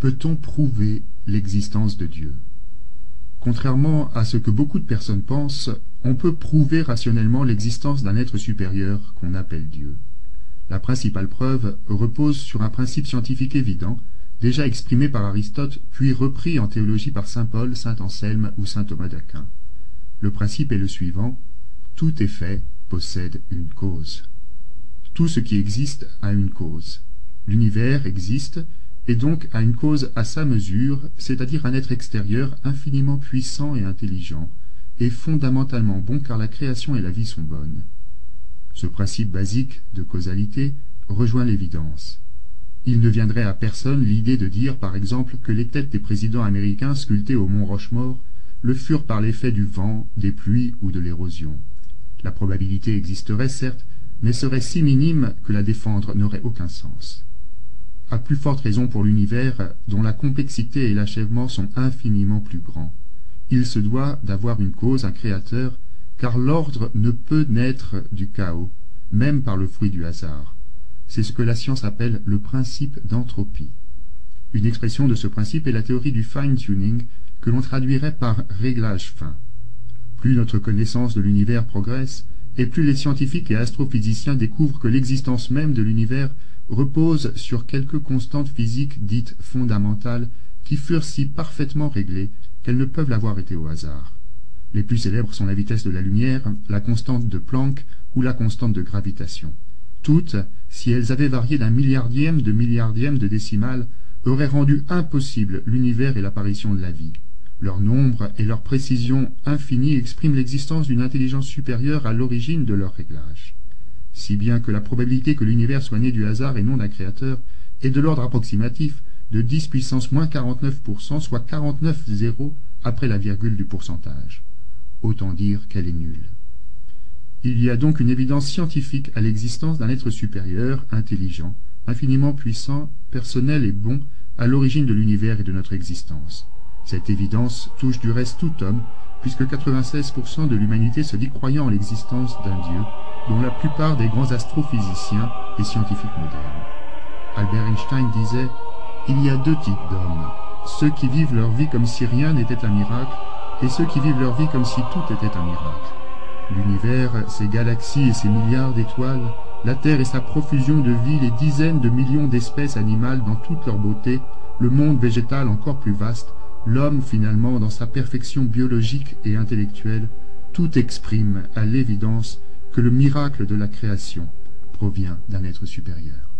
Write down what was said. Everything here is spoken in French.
Peut-on prouver l'existence de Dieu? Contrairement à ce que beaucoup de personnes pensent, on peut prouver rationnellement l'existence d'un être supérieur qu'on appelle Dieu. La principale preuve repose sur un principe scientifique évident, déjà exprimé par Aristote, puis repris en théologie par saint Paul, saint Anselme ou saint Thomas d'Aquin. Le principe est le suivant: tout effet possède une cause. Tout ce qui existe a une cause. L'univers existe, et donc a une cause à sa mesure, c'est-à-dire un être extérieur infiniment puissant et intelligent, et fondamentalement bon car la création et la vie sont bonnes. Ce principe basique de causalité rejoint l'évidence. Il ne viendrait à personne l'idée de dire, par exemple, que les têtes des présidents américains sculptés au mont Rochemort le furent par l'effet du vent, des pluies ou de l'érosion. La probabilité existerait, certes, mais serait si minime que la défendre n'aurait aucun sens. À plus forte raison pour l'univers, dont la complexité et l'achèvement sont infiniment plus grands. Il se doit d'avoir une cause, un créateur, car l'ordre ne peut naître du chaos, même par le fruit du hasard. C'est ce que la science appelle le principe d'entropie. Une expression de ce principe est la théorie du fine-tuning, que l'on traduirait par réglage fin. Plus notre connaissance de l'univers progresse, et plus les scientifiques et astrophysiciens découvrent que l'existence même de l'univers repose sur quelques constantes physiques dites fondamentales qui furent si parfaitement réglées qu'elles ne peuvent l'avoir été au hasard. Les plus célèbres sont la vitesse de la lumière, la constante de Planck ou la constante de gravitation. Toutes, si elles avaient varié d'un milliardième de décimale, auraient rendu impossible l'univers et l'apparition de la vie. Leur nombre et leur précision infinie expriment l'existence d'une intelligence supérieure à l'origine de leur réglage. Si bien que la probabilité que l'univers soit né du hasard et non d'un créateur est de l'ordre approximatif de 10 puissance moins 49%, soit 49 zéros après la virgule du pourcentage. Autant dire qu'elle est nulle. Il y a donc une évidence scientifique à l'existence d'un être supérieur, intelligent, infiniment puissant, personnel et bon, à l'origine de l'univers et de notre existence. Cette évidence touche du reste tout homme, puisque 96% de l'humanité se dit croyant en l'existence d'un Dieu, dont la plupart des grands astrophysiciens et scientifiques modernes. Albert Einstein disait « Il y a deux types d'hommes, ceux qui vivent leur vie comme si rien n'était un miracle, et ceux qui vivent leur vie comme si tout était un miracle. L'univers, ses galaxies et ses milliards d'étoiles, la Terre et sa profusion de vie, les dizaines de millions d'espèces animales dans toute leur beauté, le monde végétal encore plus vaste, l'homme finalement dans sa perfection biologique et intellectuelle, tout exprime à l'évidence que le miracle de la création provient d'un être supérieur.